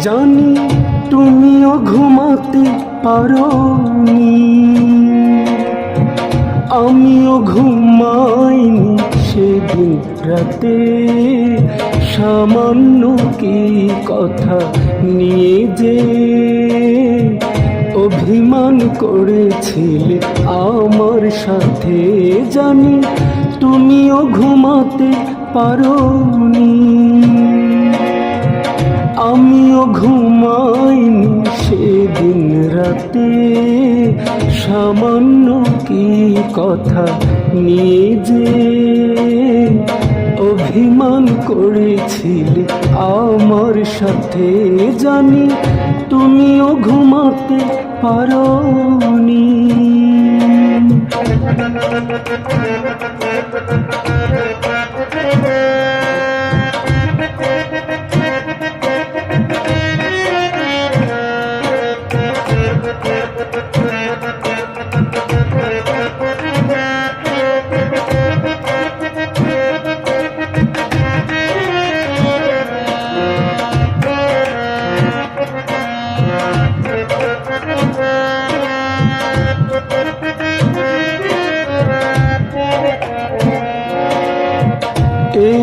জানি তুমিও ঘুমাতে পারোনি, আমিও ঘুমাইনি সেদিন রাতে। সামান্য কি কথা নিয়ে যে অভিমান করেছিলে আমার সাথে, জানি তুমিও ঘুমাতে পারোনি, আমিও ঘুমাইনি সেদিন রাতে। সামান্য কি কথা নিয়ে যে অভিমান করেছিলে আমার সাথে, জানি তুমিও ঘুমাতে পারোনি।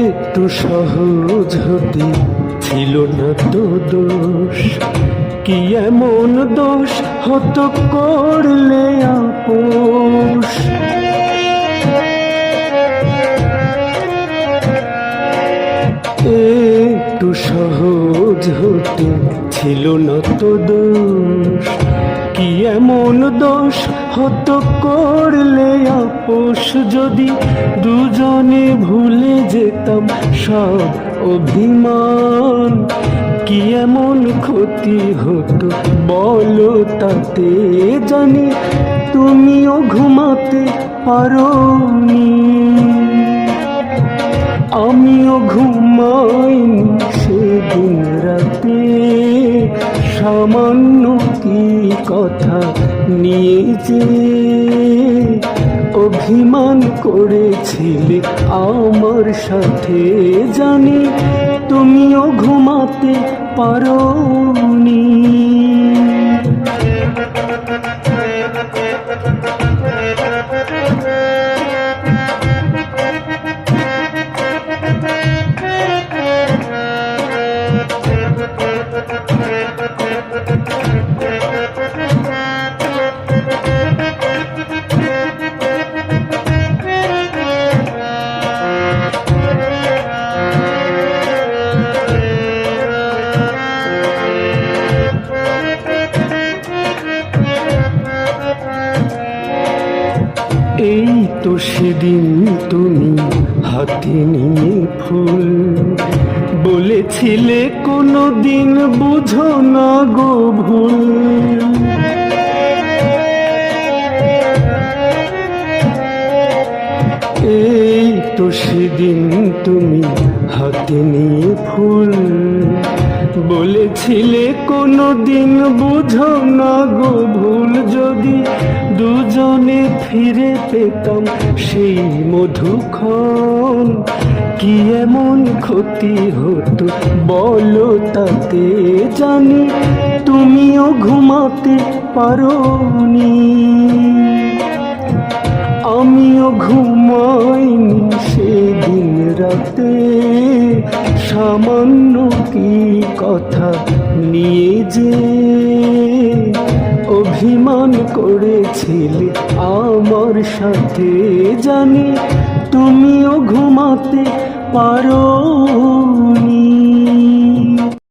একটু সহজ হতে ছিল না তো দোষ, কি এমন দোষ হতো করলে আপোষ। একটু সহজ হতে ছিল না তো দোষ, কি এমন দোষ হতো করলে আপোষ। যদি দুজনে ভুলে যেতাম সব অভিমান, কি এমন ক্ষতি হতো বলো তাতে, জানি তুমিও ঘুমাতে পারোনি, আমিও ঘুমাইনি সেদিন রাতে। সামান্য কি কথা নিয়ে যে অভিমান করেছিলে আমার সাথে, জানি তুমিও ঘুমাতে পারোনি। এই তো সেদিন তুমি হাতে নিয়ে ফুল, বলেছিলে কোনো দিন বুঝো না গো ভুল। এই তো সেদিন তুমি হাতে নিয়ে ফুল, বলেছিলে কোনো দিন বুঝো না গো ভুল। যদি দুজনে ফিরে পেতাম সেই মধুক্ষণ, কি এমন ক্ষতি হতো বলো তাতে, জানি তুমিও ঘুমাতে পারোনি, আমিও ঘুমাইনি সেদিন রাতে। সামান্য কি কথা নিয়ে যে অভিমান করেছিলে আমার সাথে, জানি তুমিও ঘুমাতে পারো।